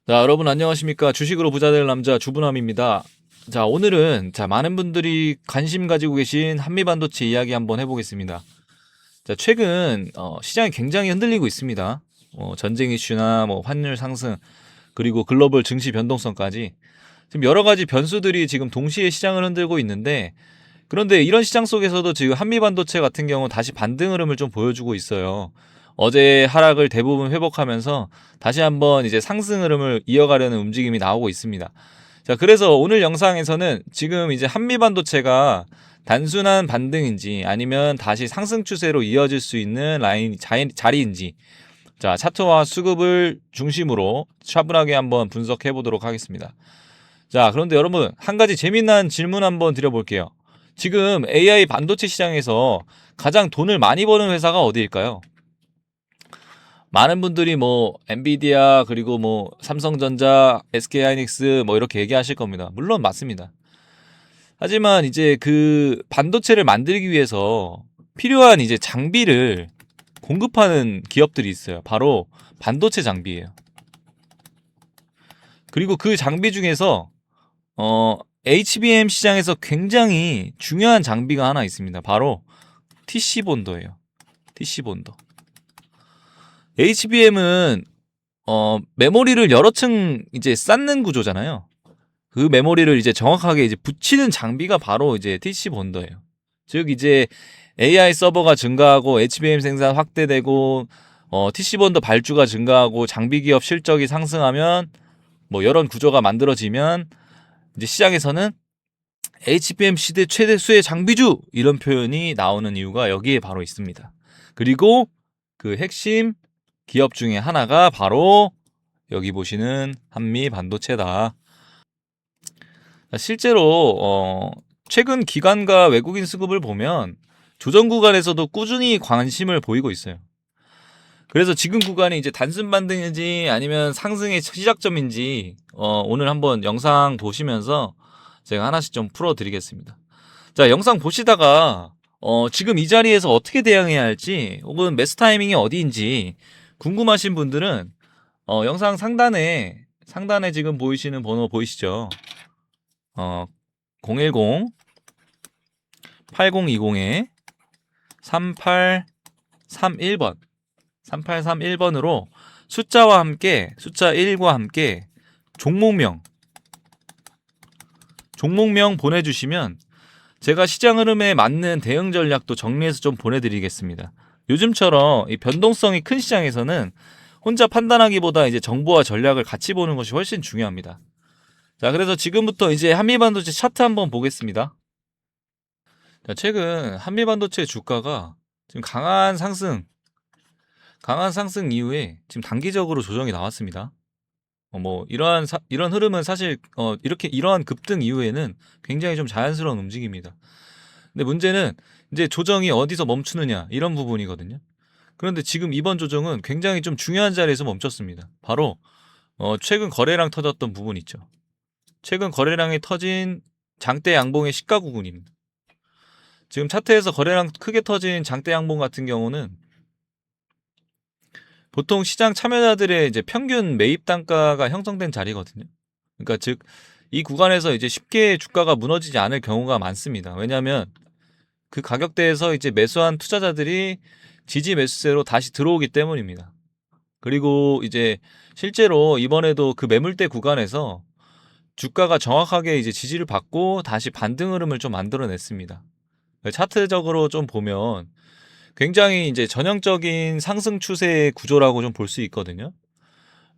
자, 여러분 안녕하십니까? 주식으로 부자 될 남자 주부남입니다. 자, 오늘은 많은 분들이 관심 가지고 계신 한미반도체 이야기 한번 해보겠습니다. 자, 최근 시장이 굉장히 흔들리고 있습니다. 전쟁 이슈나 환율 상승 그리고 글로벌 증시 변동성까지 지금 여러 가지 변수들이 지금 동시에 시장을 흔들고 있는데, 그런데 이런 시장 속에서도 지금 한미반도체 같은 경우 다시 반등 흐름을 좀 보여주고 있어요. 어제 하락을 대부분 회복하면서 다시 한번 이제 상승 흐름을 이어가려는 움직임이 나오고 있습니다. 자, 그래서 오늘 영상에서는 지금 이제 한미반도체가 단순한 반등인지 아니면 다시 상승 추세로 이어질 수 있는 자리인지, 자, 차트와 수급을 중심으로 차분하게 한번 분석해 보도록 하겠습니다. 자, 그런데 여러분, 한 가지 재미난 질문 한번 드려볼게요. 지금 AI 반도체 시장에서 가장 돈을 많이 버는 회사가 어디일까요? 많은 분들이 엔비디아 그리고 삼성전자, SK하이닉스 이렇게 얘기하실 겁니다. 물론 맞습니다. 하지만 이제 그 반도체를 만들기 위해서 필요한 이제 장비를 공급하는 기업들이 있어요. 바로 반도체 장비예요. 그리고 그 장비 중에서 HBM 시장에서 굉장히 중요한 장비가 하나 있습니다. 바로 TC 본더예요. TC 본더. HBM은 메모리를 여러 층 이제 쌓는 구조잖아요. 그 메모리를 이제 정확하게 이제 붙이는 장비가 바로 이제 TC 본더예요. 즉 이제 AI 서버가 증가하고 HBM 생산 확대되고 TC 본더 발주가 증가하고 장비 기업 실적이 상승하면 이런 구조가 만들어지면 이제 시장에서는 HBM 시대 최대 수의 장비주 이런 표현이 나오는 이유가 여기에 바로 있습니다. 그리고 그 핵심 기업 중에 하나가 바로 여기 보시는 한미 반도체다. 실제로 최근 기관과 외국인 수급을 보면 조정 구간에서도 꾸준히 관심을 보이고 있어요. 그래서 지금 구간이 이제 단순 반등인지 아니면 상승의 시작점인지 오늘 한번 영상 보시면서 제가 하나씩 좀 풀어드리겠습니다. 자, 영상 보시다가 지금 이 자리에서 어떻게 대응해야 할지 혹은 매수 타이밍이 어디인지 궁금하신 분들은 영상 상단에 지금 보이시는 번호 보이시죠? 010-8020에 3831번 3831번으로 숫자와 함께 숫자 1과 함께 종목명 보내주시면 제가 시장 흐름에 맞는 대응 전략도 정리해서 좀 보내드리겠습니다. 요즘처럼 이 변동성이 큰 시장에서는 혼자 판단하기보다 이제 정보와 전략을 같이 보는 것이 훨씬 중요합니다. 자, 그래서 지금부터 이제 한미반도체 차트 한번 보겠습니다. 자, 최근 한미반도체 주가가 지금 강한 상승 이후에 지금 단기적으로 조정이 나왔습니다. 이런 흐름은 사실 이러한 급등 이후에는 굉장히 좀 자연스러운 움직임입니다. 근데 문제는 이제 조정이 어디서 멈추느냐 이런 부분이거든요. 그런데 지금 이번 조정은 굉장히 좀 중요한 자리에서 멈췄습니다. 바로 최근 거래량 터졌던 부분 있죠. 최근 거래량이 터진 장대 양봉의 시가 구간입니다. 지금 차트에서 거래량 크게 터진 장대 양봉 같은 경우는 보통 시장 참여자들의 이제 평균 매입 단가가 형성된 자리거든요. 그러니까 즉 이 구간에서 이제 쉽게 주가가 무너지지 않을 경우가 많습니다. 왜냐하면 그 가격대에서 이제 매수한 투자자들이 지지 매수세로 다시 들어오기 때문입니다. 그리고 이제 실제로 이번에도 그 매물대 구간에서 주가가 정확하게 이제 지지를 받고 다시 반등 흐름을 좀 만들어냈습니다. 차트적으로 좀 보면 굉장히 이제 전형적인 상승 추세의 구조라고 좀 볼 수 있거든요.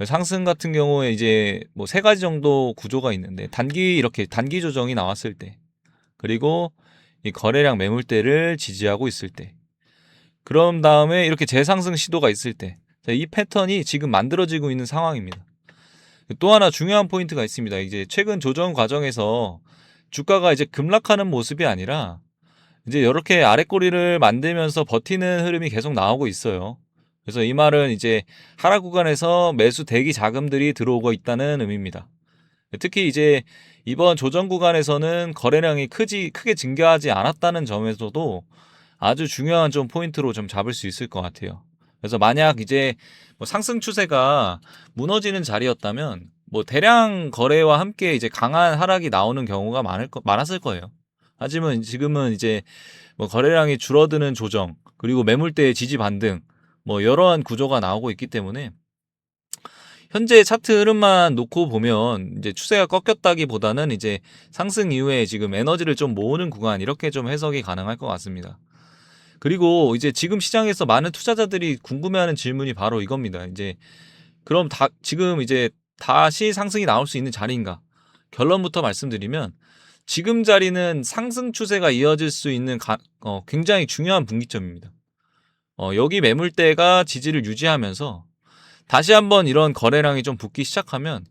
상승 같은 경우에 이제 세 가지 정도 구조가 있는데 이렇게 단기 조정이 나왔을 때, 그리고 이 거래량 매물대를 지지하고 있을 때, 그런 다음에 이렇게 재상승 시도가 있을 때, 이 패턴이 지금 만들어지고 있는 상황입니다. 또 하나 중요한 포인트가 있습니다. 이제 최근 조정 과정에서 주가가 이제 급락하는 모습이 아니라 이제 이렇게 아랫꼬리를 만들면서 버티는 흐름이 계속 나오고 있어요. 그래서 이 말은 이제 하락 구간에서 매수 대기 자금들이 들어오고 있다는 의미입니다. 특히 이제 이번 조정 구간에서는 거래량이 크게 증가하지 않았다는 점에서도 아주 중요한 좀 포인트로 좀 잡을 수 있을 것 같아요. 그래서 만약 이제 상승 추세가 무너지는 자리였다면 뭐 대량 거래와 함께 이제 강한 하락이 나오는 경우가 많았을 거예요. 하지만 지금은 이제 뭐 거래량이 줄어드는 조정, 그리고 매물대의 지지 반등, 뭐 여러한 구조가 나오고 있기 때문에 현재 차트 흐름만 놓고 보면 이제 추세가 꺾였다기보다는 이제 상승 이후에 지금 에너지를 좀 모으는 구간, 이렇게 좀 해석이 가능할 것 같습니다. 그리고 이제 지금 시장에서 많은 투자자들이 궁금해하는 질문이 바로 이겁니다. 이제 그럼 지금 이제 다시 상승이 나올 수 있는 자리인가? 결론부터 말씀드리면 지금 자리는 상승 추세가 이어질 수 있는 굉장히 중요한 분기점입니다. 여기 매물대가 지지를 유지하면서 다시 한번 이런 거래량이 좀 붙기 시작하면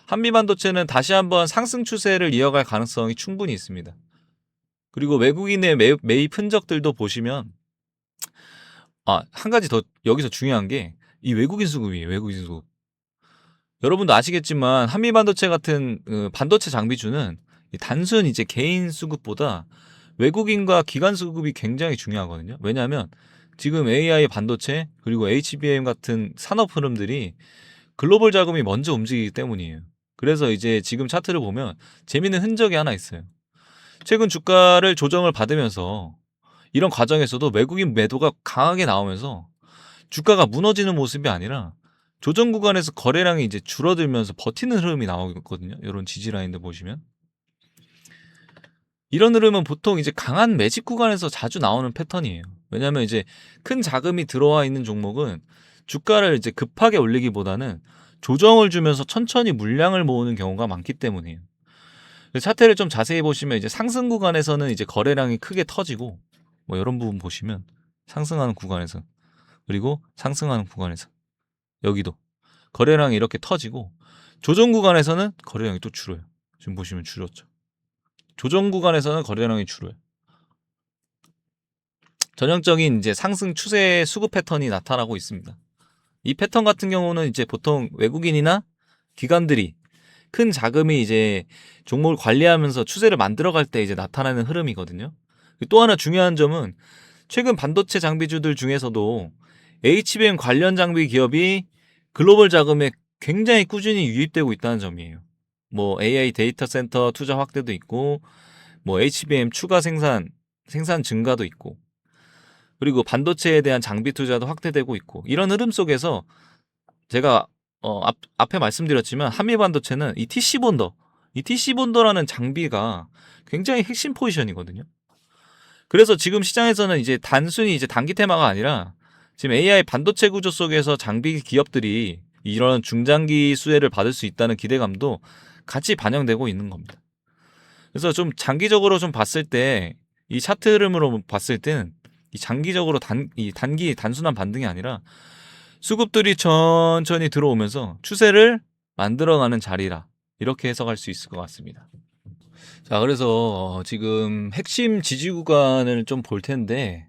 한미반도체는 다시 한번 상승 추세를 이어갈 가능성이 충분히 있습니다. 그리고 외국인의 매입 흔적들도 보시면 한 가지 더 여기서 중요한 게 이 외국인 수급이에요. 외국인 수급. 여러분도 아시겠지만 한미반도체 같은 반도체 장비주는 단순 이제 개인 수급보다 외국인과 기관 수급이 굉장히 중요하거든요. 왜냐하면 지금 AI 반도체 그리고 HBM 같은 산업 흐름들이 글로벌 자금이 먼저 움직이기 때문이에요. 그래서 이제 지금 차트를 보면 재밌는 흔적이 하나 있어요. 최근 주가를 조정을 받으면서 이런 과정에서도 외국인 매도가 강하게 나오면서 주가가 무너지는 모습이 아니라 조정 구간에서 거래량이 이제 줄어들면서 버티는 흐름이 나오거든요. 이런 지지 라인들 보시면. 이런 흐름은 보통 이제 강한 매집 구간에서 자주 나오는 패턴이에요. 왜냐하면 이제 큰 자금이 들어와 있는 종목은 주가를 이제 급하게 올리기보다는 조정을 주면서 천천히 물량을 모으는 경우가 많기 때문이에요. 차트를 좀 자세히 보시면 이제 상승 구간에서는 이제 거래량이 크게 터지고 뭐 이런 부분 보시면 상승하는 구간에서, 그리고 상승하는 구간에서 여기도 거래량이 이렇게 터지고, 조정 구간에서는 거래량이 또 줄어요. 지금 보시면 줄었죠. 조정 구간에서는 거래량이 줄어요. 전형적인 이제 상승 추세 수급 패턴이 나타나고 있습니다. 이 패턴 같은 경우는 이제 보통 외국인이나 기관들이 큰 자금이 이제 종목을 관리하면서 추세를 만들어갈 때 이제 나타나는 흐름이거든요. 또 하나 중요한 점은 최근 반도체 장비주들 중에서도 HBM 관련 장비 기업이 글로벌 자금에 굉장히 꾸준히 유입되고 있다는 점이에요. 뭐 AI 데이터 센터 투자 확대도 있고, 뭐 HBM 추가 생산 증가도 있고, 그리고 반도체에 대한 장비 투자도 확대되고 있고, 이런 흐름 속에서 제가 앞에 말씀드렸지만 한미반도체는 이 TC본더라는 장비가 굉장히 핵심 포지션이거든요. 그래서 지금 시장에서는 이제 단순히 이제 단기 테마가 아니라 지금 AI 반도체 구조 속에서 장비 기업들이 이런 중장기 수혜를 받을 수 있다는 기대감도 같이 반영되고 있는 겁니다. 그래서 좀 장기적으로 좀 봤을 때, 이 차트 흐름으로 봤을 때는 이 장기적으로 단기 단순한 반등이 아니라 수급들이 천천히 들어오면서 추세를 만들어가는 자리라, 이렇게 해석할 수 있을 것 같습니다. 자, 그래서 지금 핵심 지지 구간을 좀 볼 텐데,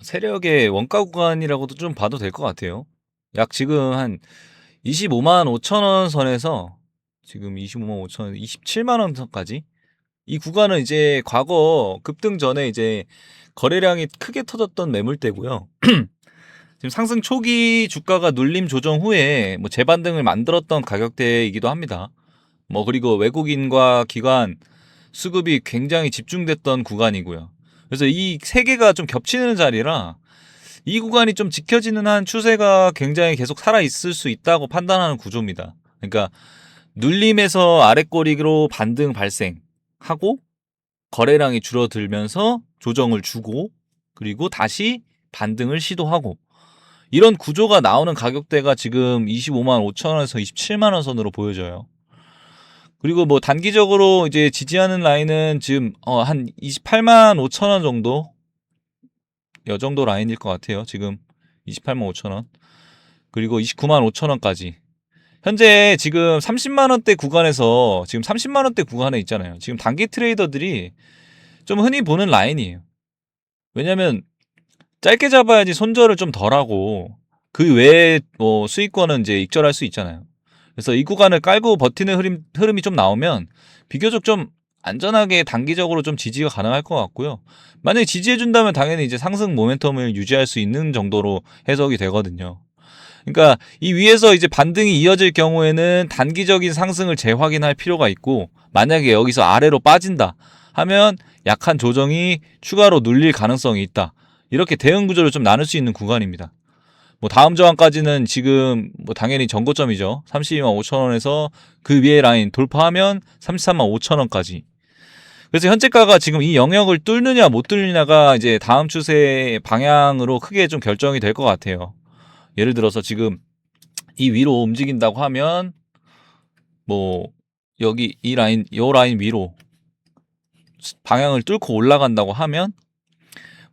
세력의 원가 구간이라고도 좀 봐도 될 것 같아요. 약 지금 한 25만 5천 원 선에서 지금 25만 5천 원, 27만 원 선까지, 이 구간은 이제 과거 급등 전에 이제 거래량이 크게 터졌던 매물대고요. 지금 상승 초기 주가가 눌림 조정 후에 뭐 재반등을 만들었던 가격대이기도 합니다. 뭐 그리고 외국인과 기관 수급이 굉장히 집중됐던 구간이고요. 그래서 이 세 개가 좀 겹치는 자리라 이 구간이 좀 지켜지는 한 추세가 굉장히 계속 살아있을 수 있다고 판단하는 구조입니다. 그러니까 눌림에서 아랫꼬리로 반등 발생하고 거래량이 줄어들면서 조정을 주고, 그리고 다시 반등을 시도하고, 이런 구조가 나오는 가격대가 지금 25만 5천 원에서 27만 원 선으로 보여져요. 그리고 뭐 단기적으로 이제 지지하는 라인은 지금 한 28만 5천 원 정도, 이 정도 라인일 것 같아요. 지금 28만 5천 원, 그리고 29만 5천 원까지. 현재 지금 30만 원대 구간에서, 지금 30만 원대 구간에 있잖아요. 지금 단기 트레이더들이 좀 흔히 보는 라인이에요. 왜냐면 짧게 잡아야지 손절을 좀 덜하고 그 외에 뭐 수익권은 이제 익절할 수 있잖아요. 그래서 이 구간을 깔고 버티는 흐름이 좀 나오면 비교적 좀 안전하게 단기적으로 좀 지지가 가능할 것 같고요. 만약에 지지해준다면 당연히 이제 상승 모멘텀을 유지할 수 있는 정도로 해석이 되거든요. 그러니까 이 위에서 이제 반등이 이어질 경우에는 단기적인 상승을 재확인할 필요가 있고, 만약에 여기서 아래로 빠진다 하면 약한 조정이 추가로 눌릴 가능성이 있다. 이렇게 대응 구조를 좀 나눌 수 있는 구간입니다. 뭐 다음 저항까지는 지금 뭐 당연히 전고점이죠. 32만 5천 원에서 그 위에 라인 돌파하면 33만 5천 원까지. 그래서 현재가가 지금 이 영역을 뚫느냐 못 뚫느냐가 이제 다음 추세의 방향으로 크게 좀 결정이 될 것 같아요. 예를 들어서 지금 이 위로 움직인다고 하면 뭐 여기 요 라인 위로 방향을 뚫고 올라간다고 하면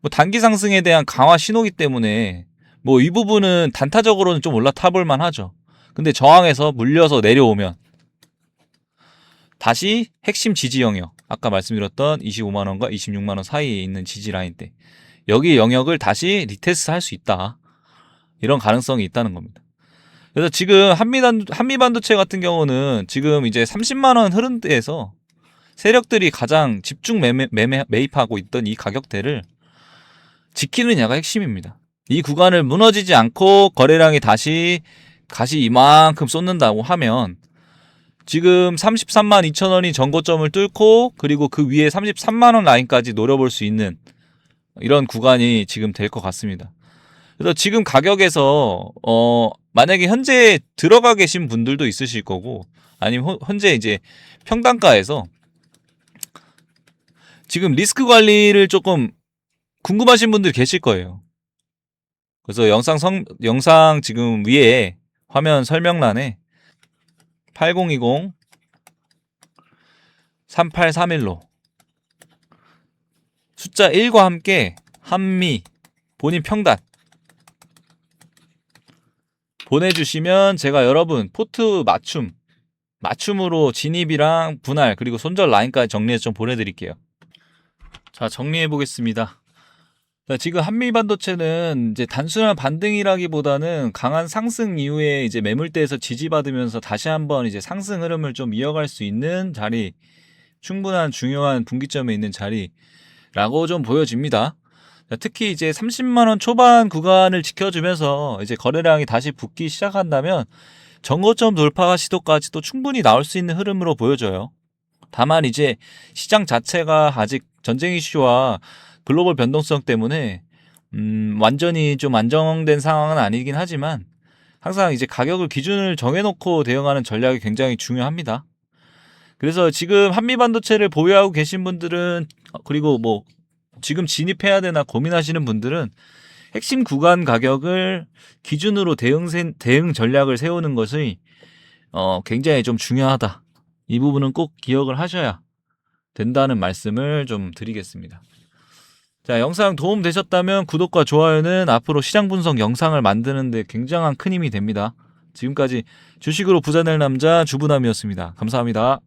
뭐 단기 상승에 대한 강화 신호기 때문에 뭐 이 부분은 단타적으로는 좀 올라타 볼 만하죠. 근데 저항에서 물려서 내려오면 다시 핵심 지지 영역, 아까 말씀드렸던 25만 원과 26만 원 사이에 있는 지지 라인대, 여기 영역을 다시 리테스트 할 수 있다. 이런 가능성이 있다는 겁니다. 그래서 지금 한미반도체 같은 경우는 지금 이제 30만 원 흐름대에서 세력들이 가장 집중 매입하고 있던 이 가격대를 지키느냐가 핵심입니다. 이 구간을 무너지지 않고 거래량이 다시 이만큼 쏟는다고 하면 지금 33만 2천 원이 전고점을 뚫고 그리고 그 위에 33만 원 라인까지 노려볼 수 있는 이런 구간이 지금 될 것 같습니다. 그래서 지금 가격에서 만약에 현재 들어가 계신 분들도 있으실 거고, 아니면 현재 이제 평단가에서 지금 리스크 관리를 조금 궁금하신 분들 계실 거예요. 그래서 영상 지금 위에 화면 설명란에 8020 3831로 숫자 1과 함께 한미 본인 평단 보내주시면 제가 여러분 포트 맞춤으로 진입이랑 분할 그리고 손절 라인까지 정리해서 좀 보내드릴게요. 자, 정리해 보겠습니다. 지금 한미반도체는 이제 단순한 반등이라기보다는 강한 상승 이후에 이제 매물대에서 지지받으면서 다시 한번 이제 상승 흐름을 좀 이어갈 수 있는 자리, 충분한 중요한 분기점에 있는 자리라고 좀 보여집니다. 특히 이제 30만 원 초반 구간을 지켜주면서 이제 거래량이 다시 붙기 시작한다면 전고점 돌파 시도까지도 충분히 나올 수 있는 흐름으로 보여져요. 다만 이제 시장 자체가 아직 전쟁 이슈와 글로벌 변동성 때문에 완전히 좀 안정된 상황은 아니긴 하지만 항상 이제 가격을 기준을 정해놓고 대응하는 전략이 굉장히 중요합니다. 그래서 지금 한미반도체를 보유하고 계신 분들은, 그리고 뭐 지금 진입해야 되나 고민하시는 분들은 핵심 구간 가격을 기준으로 대응 전략을 세우는 것이 굉장히 좀 중요하다. 이 부분은 꼭 기억을 하셔야 된다는 말씀을 좀 드리겠습니다. 자, 영상 도움 되셨다면 구독과 좋아요는 앞으로 시장 분석 영상을 만드는 데 굉장한 큰 힘이 됩니다. 지금까지 주식으로 부자 될 남자 주부남이었습니다. 감사합니다.